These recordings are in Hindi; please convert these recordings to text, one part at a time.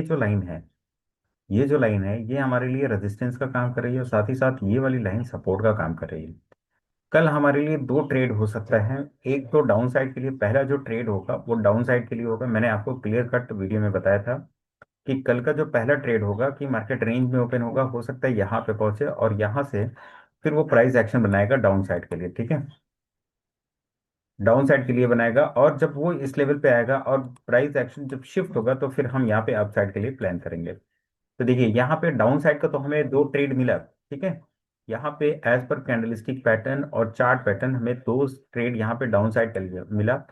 जो लाइन है, ये जो लाइन है ये हमारे लिए रेजिस्टेंस का काम कर रही है और साथ ही साथ ये वाली लाइन सपोर्ट का काम कर रही है। कल हमारे लिए दो ट्रेड हो सकता है। एक तो डाउन साइड के लिए, पहला जो ट्रेड होगा वो डाउन साइड के लिए होगा। मैंने आपको क्लियर कट वीडियो में बताया था कि कल का जो पहला ट्रेड होगा कि मार्केट रेंज में ओपन होगा, हो सकता है यहाँ पे पहुंचे और यहाँ से फिर वो प्राइस एक्शन बनाएगा डाउन साइड के लिए। ठीक है, डाउन साइड के लिए बनाएगा और जब वो इस लेवल पे आएगा और प्राइस एक्शन जब शिफ्ट होगा तो फिर हम यहाँ पे अप साइड के लिए प्लान करेंगे। तो देखिए यहाँ पे डाउन साइड का तो हमें दो ट्रेड मिला। ठीक है, यहाँ पे एज पर कैंडलस्टिक पैटर्न और चार्ट पैटर्न हमें दो ट्रेड यहाँ पे डाउन साइड का मिला।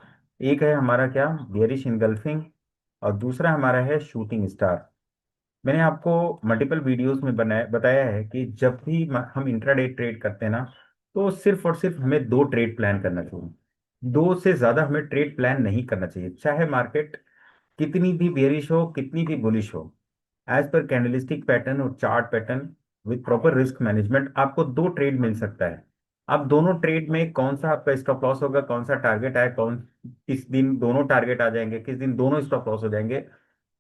एक है हमारा क्या, बेयरिश इनगल्फिंग, और दूसरा हमारा है शूटिंग स्टार। मैंने आपको मल्टीपल वीडियोस में बताया है कि जब भी हम इंट्राडे ट्रेड करते हैं ना, तो सिर्फ और सिर्फ हमें दो ट्रेड प्लान करना चाहिए। दो से ज्यादा हमें ट्रेड प्लान नहीं करना चाहिए, चाहे मार्केट कितनी भी बेरिश हो कितनी भी बुलिश हो। एज पर कैंडलिस्टिक पैटर्न और chart pattern with proper risk management आपको दो ट्रेड मिल सकता है। अब दोनों ट्रेड में कौन सा आपका स्टॉप लॉस होगा, कौन सा टारगेट है, कौन किस दिन दोनों टारगेट आ जाएंगे, किस दिन दोनों स्टॉप लॉस हो जाएंगे,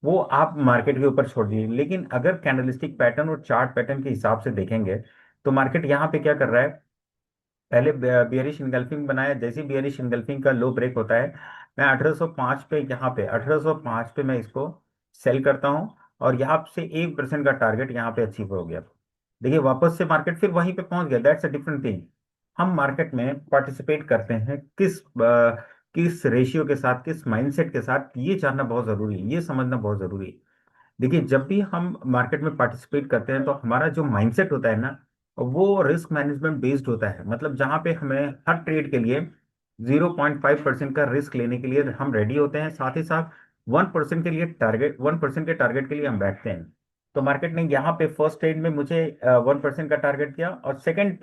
वो आप मार्केट के ऊपर छोड़ दीजिए। लेकिन अगर कैंडलस्टिक पैटर्न और चार्ट पैटर्न के हिसाब से देखेंगे तो मार्केट यहाँ पे क्या कर रहा है, पहले बियरिश इनगल्फिंग बनाया। जैसे बियरिश इनगल्फिंग का लो ब्रेक होता है, मैं 1805 पे, यहाँ पे 1805 पे मैं इसको सेल करता हूँ और यहाँ से 1% का टारगेट यहाँ पे अचीव हो गया। देखिए वापस से मार्केट फिर वहीं पे पहुंच गया, दैट्स अ डिफरेंट थिंग। हम मार्केट में पार्टिसिपेट करते हैं किस रेशियो के साथ, किस माइंडसेट के साथ, ये जानना बहुत जरूरी है, ये समझना बहुत जरूरी है। देखिए जब भी हम मार्केट में पार्टिसिपेट करते हैं तो हमारा जो माइंडसेट होता है ना, वो रिस्क मैनेजमेंट बेस्ड होता है। मतलब जहां पे हमें हर ट्रेड के लिए 0.5% का रिस्क लेने के लिए हम रेडी होते हैं, साथ ही साथ 1% के लिए टारगेट, 1% के टारगेट के लिए हम बैठते हैं। तो मार्केट ने यहाँ पे फर्स्ट ट्रेड में मुझे 1% का टारगेट दिया और सेकेंड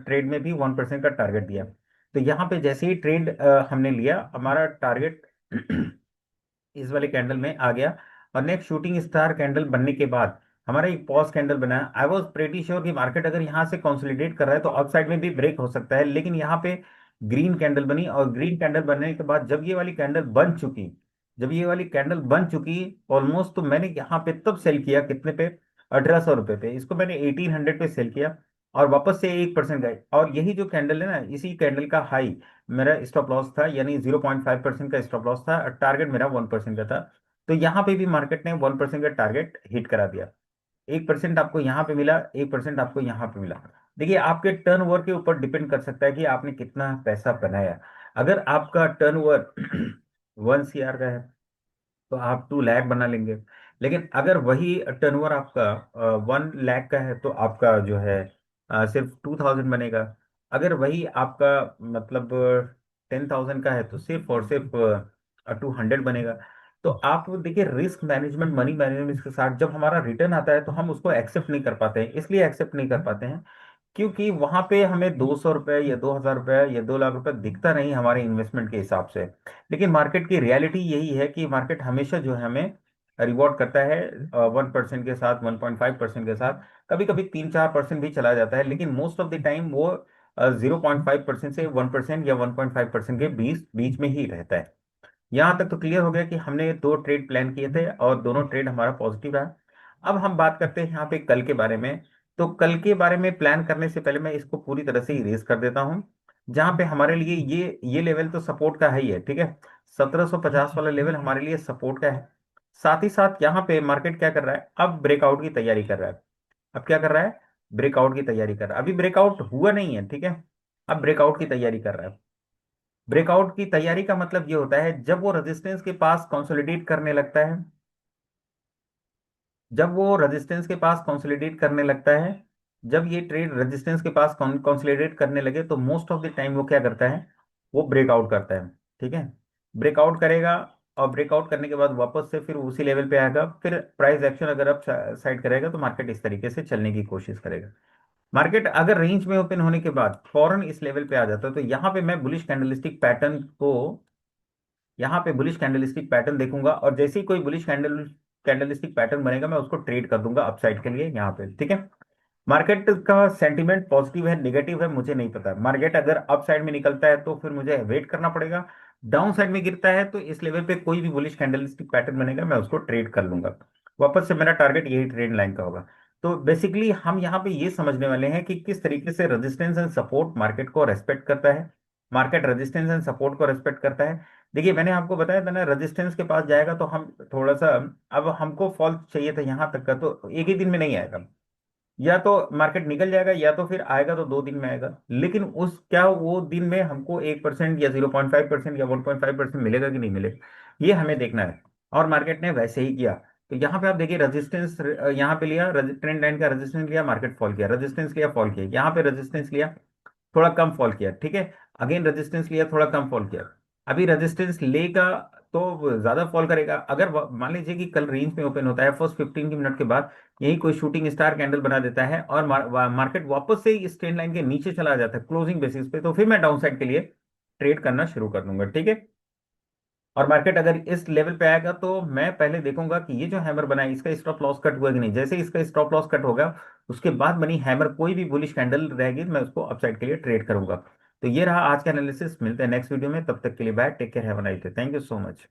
ट्रेड में भी 1% का टारगेट दिया। तो यहाँ पे जैसे ही ट्रेड हमने लिया, हमारा टारगेट इस वाले कैंडल में आ गया और नेक्स्ट शूटिंग स्टार कैंडल बनने के बाद हमारा एक पॉज कैंडल बना। आई वॉज प्रेटी श्योर कि मार्केट अगर यहाँ से कंसोलिडेट कर रहा है तो अपसाइड में भी ब्रेक हो सकता है, लेकिन यहाँ पे ग्रीन कैंडल बनी और ग्रीन कैंडल बनने के बाद जब ये वाली कैंडल बन चुकी, जब ये वाली कैंडल बन चुकी ऑलमोस्ट, तो मैंने यहाँ पे तब सेल किया कितने पे, 1800 रुपये पे। इसको मैंने 1800 पे सेल किया और वापस से 1% गए। और यही जो कैंडल है ना, इसी कैंडल का हाई मेरा स्टॉप लॉस था, यानी 0.5% का स्टॉप लॉस था, टारगेट मेरा 1% का था। तो यहाँ पे भी मार्केट ने 1% का टारगेट हिट करा दिया। 1% आपको यहाँ पे मिला, 1% आपको यहाँ पे मिला। देखिए आपके टर्न ओवर के ऊपर डिपेंड कर सकता है कि आपने कितना पैसा बनाया। अगर आपका टर्न ओवर 1 CR का है तो आप 2 लाख बना लेंगे। लेकिन अगर वही टर्नओवर आपका 1 लाख का है तो आपका जो है सिर्फ 2000 बनेगा। अगर वही आपका मतलब 10,000 का है तो सिर्फ और सिर्फ 200 बनेगा। तो आप देखिए रिस्क मैनेजमेंट, मनी मैनेजमेंट के साथ जब हमारा रिटर्न आता है तो हम उसको एक्सेप्ट नहीं कर पाते हैं। इसलिए एक्सेप्ट नहीं कर पाते हैं क्योंकि वहां पे हमें 200 रुपये या 2000 रुपये या 2 लाख रुपए दिखता नहीं हमारे इन्वेस्टमेंट के हिसाब से। लेकिन मार्केट की रियलिटी यही है कि मार्केट हमेशा जो है हमें रिवॉर्ड करता है 1% के साथ, 1.5% के साथ, कभी कभी 3-4% भी चला जाता है, लेकिन मोस्ट ऑफ द टाइम वो 0.5% से 1% या 1.5% के बीच बीच में ही रहता है। यहाँ तक तो क्लियर हो गया कि हमने दो ट्रेड प्लान किए थे और दोनों ट्रेड हमारा पॉजिटिव रहा। अब हम बात करते हैं यहाँ पे कल के बारे में। तो कल के बारे में प्लान करने से पहले मैं इसको पूरी तरह से इरेज कर देता हूँ। जहाँ पे हमारे लिए ये लेवल तो सपोर्ट का है ही है। ठीक है, 1750 वाला लेवल हमारे लिए सपोर्ट का है। साथ ही साथ यहाँ पे मार्केट क्या कर रहा है, अब ब्रेकआउट की तैयारी कर रहा है। अब क्या कर रहा है, ब्रेकआउट की तैयारी कर रहा है। अभी ब्रेकआउट हुआ नहीं है, ठीक है, अब ब्रेकआउट की तैयारी कर रहा है। ब्रेकआउट की तैयारी का मतलब ये होता है जब वो रेजिस्टेंस के पास कंसोलिडेट करने लगता है, जब वो रेजिस्टेंस के पास कंसोलिडेट करने लगता है, जब ये ट्रेड रेजिस्टेंस के पास कंसोलिडेट करने लगे तो मोस्ट ऑफ द टाइम वो क्या करता है, वो ब्रेकआउट करता है। ठीक है, ब्रेकआउट करेगा और ब्रेकआउट करने के बाद वापस से फिर उसी लेवल पे आएगा। फिर प्राइस एक्शन अगर आप साइड करेगा तो मार्केट इस तरीके से चलने की कोशिश करेगा। मार्केट अगर रेंज में ओपन होने के बाद फौरन इस लेवल पे आ जाता है तो यहाँ पे मैं बुलिश कैंडलस्टिक पैटर्न को, यहाँ पे बुलिश कैंडलस्टिक पैटर्न देखूंगा और जैसे ही कोई बुलिश कैंडलस्टिक पैटर्न बनेगा मैं उसको ट्रेड कर दूंगा अपसाइड के लिए यहाँ पे। ठीक है, मार्केट का सेंटीमेंट पॉजिटिव है नेगेटिव है मुझे नहीं पता। मार्केट अगर अप साइड में निकलता है तो फिर मुझे वेट करना पड़ेगा, डाउन साइड में गिरता है तो इस लेवल पे कोई भी बुलिश कैंडलस्टिक पैटर्न बनेगा मैं उसको ट्रेड कर लूंगा। वापस से मेरा टारगेट यही ट्रेंड लाइन का होगा। तो बेसिकली हम यहाँ पे ये समझने वाले हैं कि किस तरीके से रेजिस्टेंस एंड सपोर्ट मार्केट को रेस्पेक्ट करता है, मार्केट रेजिस्टेंस एंड सपोर्ट को रेस्पेक्ट करता है। देखिए मैंने आपको बताया था ना, रेजिस्टेंस के पास जाएगा तो हम थोड़ा सा, अब हमको फॉल चाहिए था यहाँ तक का, तो एक ही दिन में नहीं आएगा, या तो मार्केट निकल जाएगा या तो फिर आएगा तो 2 दिन में आएगा। लेकिन उस क्या वो दिन में हमको 1% या 0.5% या 1.5% मिलेगा कि नहीं मिलेगा, ये हमें देखना है। और मार्केट ने वैसे ही किया। तो यहाँ पे आप देखिए रेजिस्टेंस, यहाँ पे लिया ट्रेंड लाइन का रेजिस्टेंस लिया, मार्केट फॉल किया, रेजिस्टेंस लिया फॉल किया, यहाँ पे रेजिस्टेंस लिया थोड़ा कम फॉल किया, ठीक है, अगेन रेजिस्टेंस लिया थोड़ा कम फॉल किया। अभी रेजिस्टेंस लेगा तो ज्यादा फॉल करेगा। अगर मान लीजिए कि कल रेंज में ओपन होता है, फर्स्ट 15 मिनट के बाद यही कोई शूटिंग स्टार कैंडल बना देता है और मार्केट वापस से इस ट्रेंड लाइन के नीचे चला जाता है क्लोजिंग बेसिस पे, तो फिर मैं डाउन साइड के लिए ट्रेड करना शुरू कर दूंगा, ठीक है। और मार्केट अगर इस लेवल पे आएगा तो मैं पहले देखूंगा कि ये जो हैमर बना है इसका स्टॉप लॉस कट हुआ कि नहीं। जैसे ही इसका स्टॉप लॉस कट होगा उसके बाद बनी हैमर कोई भी बुलिश कैंडल रहेगी मैं उसको अपसाइड के लिए ट्रेड करूंगा। तो ये रहा आज का एनालिसिस, मिलते हैं नेक्स्ट वीडियो में, तब तक के लिए bye, take care, have a nice day, thank you so much.